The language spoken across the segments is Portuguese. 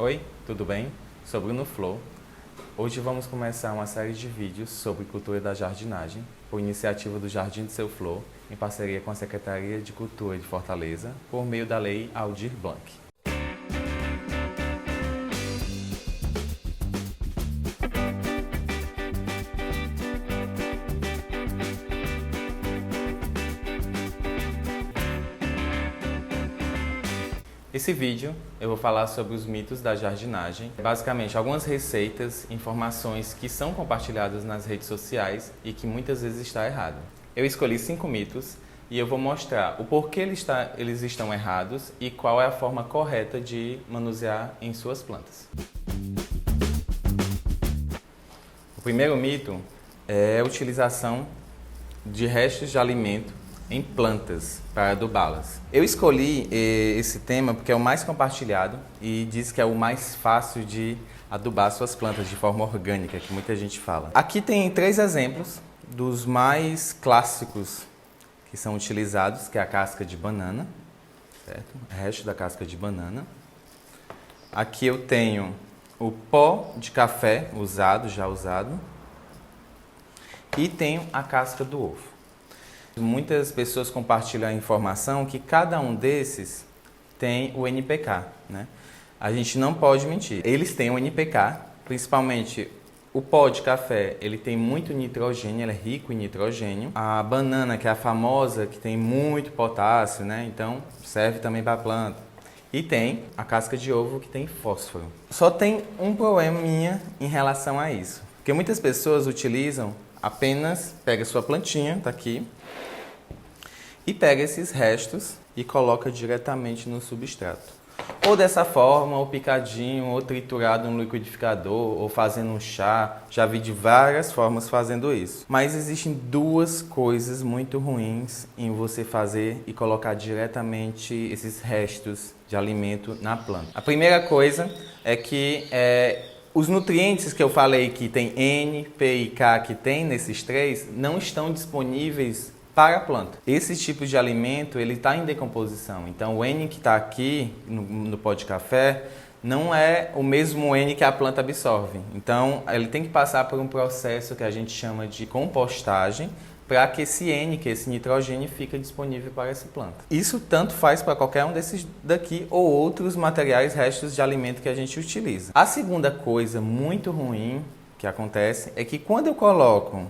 Oi, tudo bem? Sou Bruno Flor. Hoje vamos começar uma série de vídeos sobre cultura da jardinagem, por iniciativa do Jardim do Seu Flor, em parceria com a Secretaria de Cultura de Fortaleza, por meio da Lei Aldir Blanc. Esse vídeo eu vou falar sobre os mitos da jardinagem, basicamente algumas receitas, informações que são compartilhadas nas redes sociais e que muitas vezes está errado. Eu escolhi 5 mitos e eu vou mostrar o porquê eles estão errados e qual é a forma correta de manusear em suas plantas. O primeiro mito é a utilização de restos de alimento em plantas para adubá-las. Eu escolhi esse tema porque é o mais compartilhado e diz que é o mais fácil de adubar suas plantas de forma orgânica, que muita gente fala. Aqui tem 3 exemplos dos mais clássicos que são utilizados, que é a casca de banana, certo? O resto da casca de banana. Aqui eu tenho o pó de café já usado, e tenho a casca do ovo. Muitas pessoas compartilham a informação que cada um desses tem o NPK, né? A gente não pode mentir. Eles têm o NPK, principalmente o pó de café, ele tem muito nitrogênio, ele é rico em nitrogênio. A banana, que é a famosa, que tem muito potássio, né? Então serve também para a planta. E tem a casca de ovo, que tem fósforo. Só tem um probleminha em relação a isso, porque muitas pessoas utilizam apenas, pega sua plantinha, tá aqui, e pega esses restos e coloca diretamente no substrato. Ou dessa forma, ou picadinho, ou triturado no liquidificador, ou fazendo um chá. Já vi de várias formas fazendo isso. Mas existem 2 coisas muito ruins em você fazer e colocar diretamente esses restos de alimento na planta. A primeira coisa é que os nutrientes que eu falei que tem N, P e K que tem nesses 3 não estão disponíveis para a planta. Esse tipo de alimento ele está em decomposição. Então o N que está aqui no pó de café não é o mesmo N que a planta absorve. Então ele tem que passar por um processo que a gente chama de compostagem para que esse N, que esse nitrogênio, fique disponível para essa planta. Isso tanto faz para qualquer um desses daqui ou outros materiais, restos de alimento que a gente utiliza. A segunda coisa muito ruim que acontece é que quando eu coloco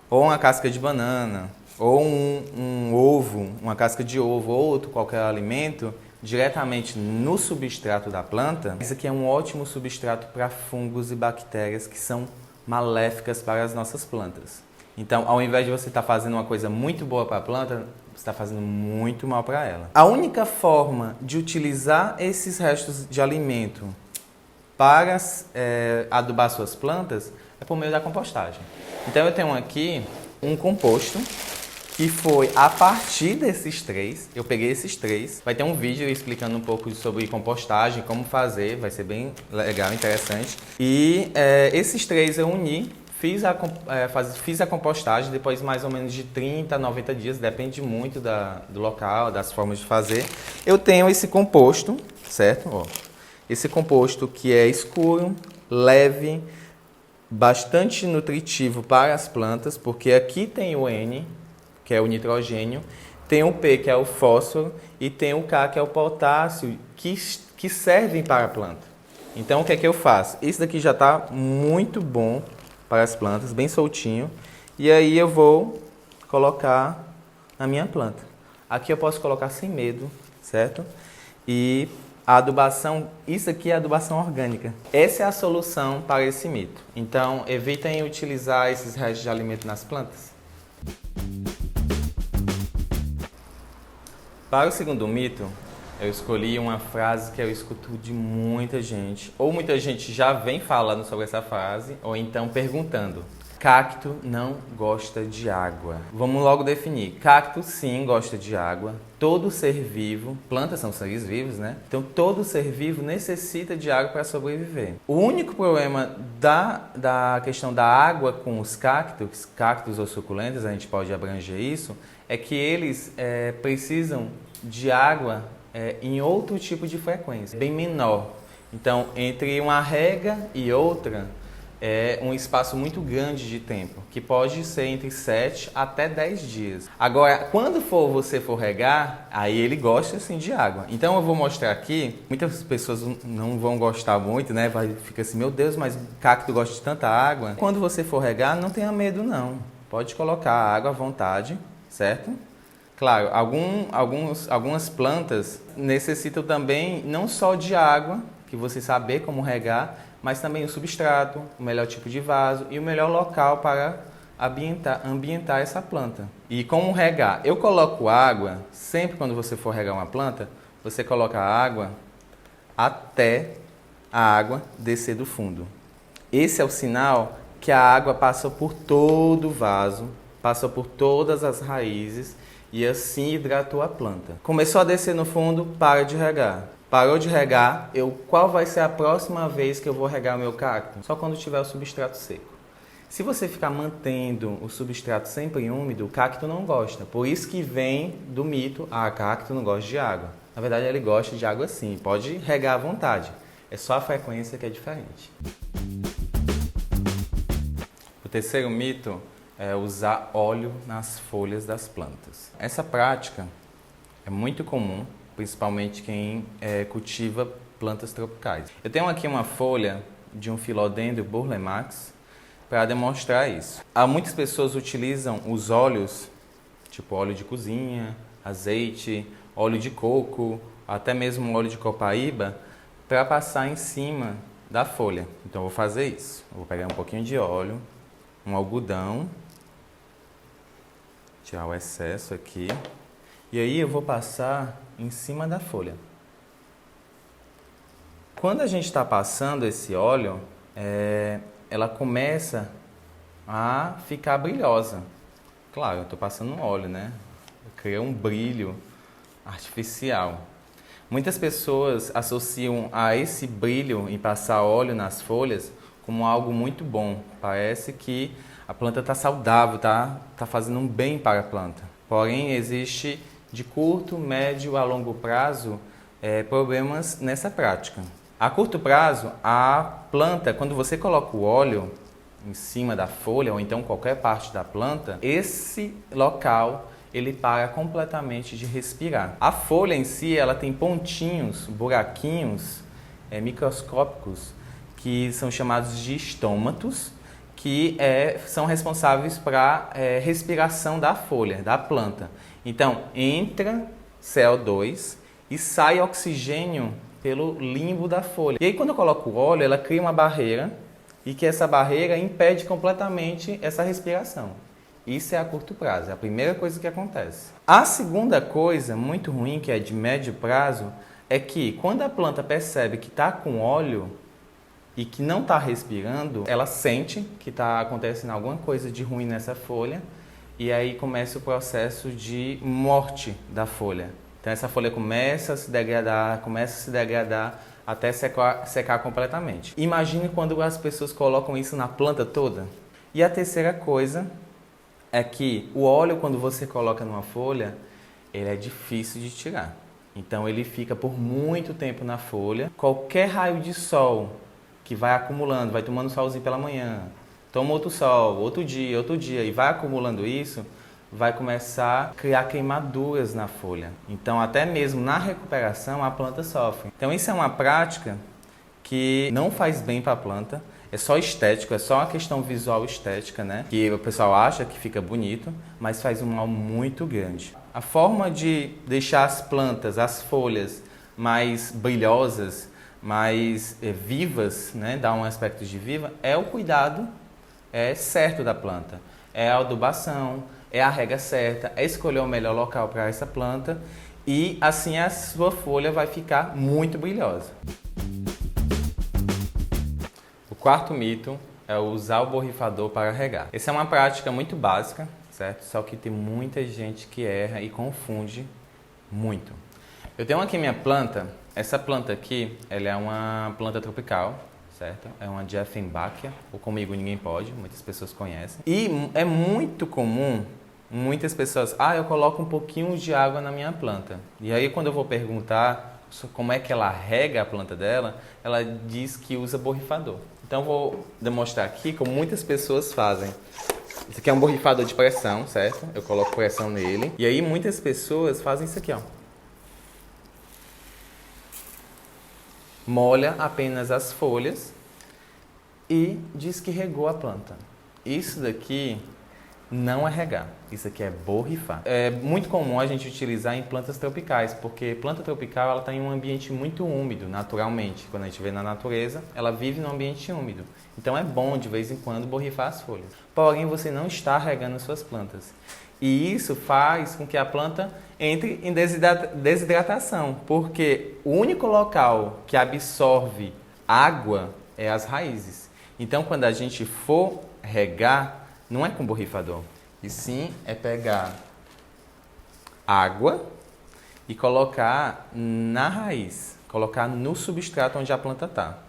ou uma casca de banana, ou um ovo, uma casca de ovo, ou outro qualquer alimento, diretamente no substrato da planta, isso aqui é um ótimo substrato para fungos e bactérias que são maléficas para as nossas plantas. Então, ao invés de você estar fazendo uma coisa muito boa para a planta, você está fazendo muito mal para ela. A única forma de utilizar esses restos de alimento para adubar suas plantas é por meio da compostagem. Então, eu tenho aqui um composto que foi a partir desses 3, eu peguei esses 3, vai ter um vídeo explicando um pouco sobre compostagem, como fazer, vai ser bem legal, interessante. E esses 3 eu uni, fiz a compostagem, depois mais ou menos de 30 a 90 dias, depende muito do local, das formas de fazer. Eu tenho esse composto, certo? Ó, esse composto que é escuro, leve, bastante nutritivo para as plantas, porque aqui tem o N, que é o nitrogênio, tem o P, que é o fósforo, e tem o K, que é o potássio, que servem para a planta. Então, o que é que eu faço? Esse daqui já está muito bom para as plantas, bem soltinho, e aí eu vou colocar na minha planta. Aqui eu posso colocar sem medo, certo? E a adubação, isso aqui é adubação orgânica. Essa é a solução para esse mito. Então, evitem utilizar esses restos de alimento nas plantas. Para o segundo mito, eu escolhi uma frase que eu escuto de muita gente, ou muita gente já vem falando sobre essa frase, ou então perguntando. Cacto não gosta de água. Vamos logo definir. Cacto sim gosta de água. Todo ser vivo, plantas são seres vivos, né? Então todo ser vivo necessita de água para sobreviver. O único problema da questão da água com os cactos ou suculentas, a gente pode abranger isso, é que eles precisam de água em outro tipo de frequência, bem menor. Então, entre uma rega e outra, é um espaço muito grande de tempo, que pode ser entre 7 até 10 dias. Agora, quando você for regar, aí ele gosta sim de água. Então eu vou mostrar aqui, muitas pessoas não vão gostar muito, né? Fica assim, meu Deus, mas cacto gosta de tanta água. Quando você for regar, não tenha medo não. Pode colocar água à vontade, certo? Claro, algumas plantas necessitam também não só de água, que você saber como regar, mas também o substrato, o melhor tipo de vaso e o melhor local para ambientar essa planta. E como regar? Eu coloco água, sempre quando você for regar uma planta, você coloca água até a água descer do fundo. Esse é o sinal que a água passa por todo o vaso, passa por todas as raízes e assim hidratou a planta. Começou a descer no fundo, para de regar. Parou de regar, qual vai ser a próxima vez que eu vou regar o meu cacto? Só quando tiver o substrato seco. Se você ficar mantendo o substrato sempre úmido, o cacto não gosta. Por isso que vem do mito, cacto não gosta de água. Na verdade, ele gosta de água sim, pode regar à vontade. É só a frequência que é diferente. O terceiro mito é usar óleo nas folhas das plantas. Essa prática é muito comum, principalmente quem cultiva plantas tropicais. Eu tenho aqui uma folha de um Philodendron burlemax para demonstrar isso. Muitas pessoas utilizam os óleos, tipo óleo de cozinha, azeite, óleo de coco, até mesmo óleo de copaíba, para passar em cima da folha. Então eu vou fazer isso. Eu vou pegar um pouquinho de óleo, um algodão, tirar o excesso aqui, e aí eu vou passar em cima da folha. Quando a gente está passando esse óleo, ela começa a ficar brilhosa. Claro, eu estou passando óleo, né? Cria um brilho artificial. Muitas pessoas associam a esse brilho em passar óleo nas folhas como algo muito bom. Parece que a planta está saudável, tá fazendo um bem para a planta. Porém, existe de curto, médio a longo prazo problemas nessa prática. A curto prazo, a planta, quando você coloca o óleo em cima da folha ou então qualquer parte da planta, esse local ele para completamente de respirar. A folha em si, ela tem pontinhos, buraquinhos microscópicos que são chamados de estômatos, que são responsáveis para a respiração da folha, da planta. Então, entra CO2 e sai oxigênio pelo limbo da folha. E aí, quando eu coloco o óleo, ela cria uma barreira e que essa barreira impede completamente essa respiração. Isso é a curto prazo, é a primeira coisa que acontece. A segunda coisa muito ruim, que é de médio prazo, é que quando a planta percebe que está com óleo e que não está respirando, ela sente que está acontecendo alguma coisa de ruim nessa folha e aí começa o processo de morte da folha. Então essa folha começa a se degradar até secar completamente. Imagine quando as pessoas colocam isso na planta toda. E a terceira coisa é que o óleo, quando você coloca numa folha, ele é difícil de tirar. Então ele fica por muito tempo na folha. Qualquer raio de sol que vai acumulando, vai tomando solzinho pela manhã, toma outro sol, outro dia, e vai acumulando isso, vai começar a criar queimaduras na folha. Então, até mesmo na recuperação, a planta sofre. Então, isso é uma prática que não faz bem para a planta, é só estético, é só uma questão visual estética, né? Que o pessoal acha que fica bonito, mas faz um mal muito grande. A forma de deixar as plantas, as folhas, mais brilhosas, mais vivas, né? Dar um aspecto de viva, é o cuidado certo da planta. É a adubação, é a rega certa, é escolher o melhor local para essa planta e assim a sua folha vai ficar muito brilhosa. O quarto mito é usar o borrifador para regar. Essa é uma prática muito básica, certo? Só que tem muita gente que erra e confunde muito. Eu tenho aqui minha planta. Essa planta aqui, ela é uma planta tropical, certo? É uma Dieffenbachia, ou Comigo Ninguém Pode, muitas pessoas conhecem. E é muito comum, muitas pessoas, eu coloco um pouquinho de água na minha planta. E aí quando eu vou perguntar como é que ela rega a planta dela, ela diz que usa borrifador. Então vou demonstrar aqui como muitas pessoas fazem. Esse aqui é um borrifador de pressão, certo? Eu coloco pressão nele. E aí muitas pessoas fazem isso aqui, ó. Molha apenas as folhas e diz que regou a planta. Isso daqui não é regar, isso aqui é borrifar. É muito comum a gente utilizar em plantas tropicais, porque planta tropical ela está em um ambiente muito úmido, naturalmente. Quando a gente vê na natureza, ela vive num ambiente úmido. Então é bom, de vez em quando, borrifar as folhas. Porém, você não está regando as suas plantas. E isso faz com que a planta entre em desidratação, porque o único local que absorve água é as raízes. Então, quando a gente for regar, não é com borrifador, e sim é pegar água e colocar na raiz, colocar no substrato onde a planta está.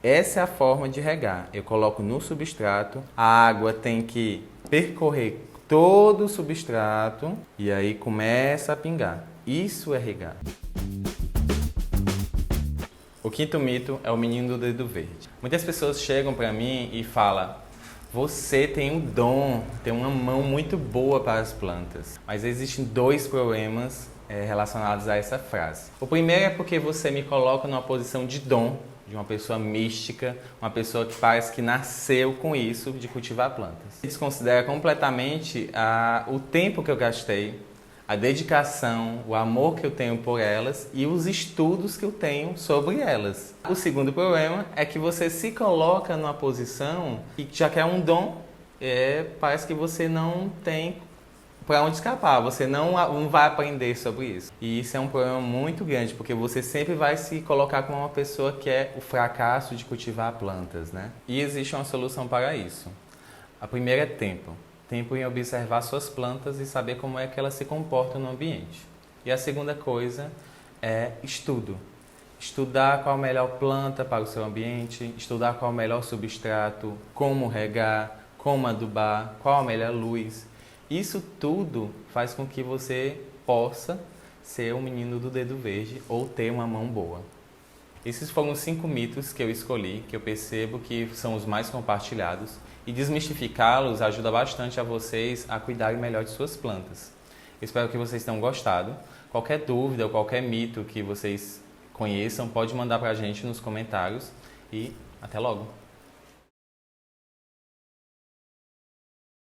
Essa é a forma de regar. Eu coloco no substrato, a água tem que percorrer todo o substrato e aí começa a pingar. Isso é regar. O quinto mito é o menino do dedo verde. Muitas pessoas chegam para mim e falam: você tem um dom, tem uma mão muito boa para as plantas. Mas existem dois problemas relacionados a essa frase. O primeiro é porque você me coloca numa posição de dom, de uma pessoa mística, uma pessoa que parece que nasceu com isso, de cultivar plantas. Desconsidera completamente o tempo que eu gastei, a dedicação, o amor que eu tenho por elas e os estudos que eu tenho sobre elas. O segundo problema é que você se coloca numa posição e já que é um dom, parece que você não tem para onde escapar, você não vai aprender sobre isso. E isso é um problema muito grande, porque você sempre vai se colocar como uma pessoa que é o fracasso de cultivar plantas, né? E existe uma solução para isso. A primeira é tempo. Tempo em observar suas plantas e saber como é que elas se comportam no ambiente. E a segunda coisa é estudo. Estudar qual a melhor planta para o seu ambiente, estudar qual o melhor substrato, como regar, como adubar, qual a melhor luz. Isso tudo faz com que você possa ser um menino do dedo verde ou ter uma mão boa. Esses foram os 5 mitos que eu escolhi, que eu percebo que são os mais compartilhados, e desmistificá-los ajuda bastante a vocês a cuidarem melhor de suas plantas. Espero que vocês tenham gostado. Qualquer dúvida ou qualquer mito que vocês conheçam, pode mandar para a gente nos comentários e até logo!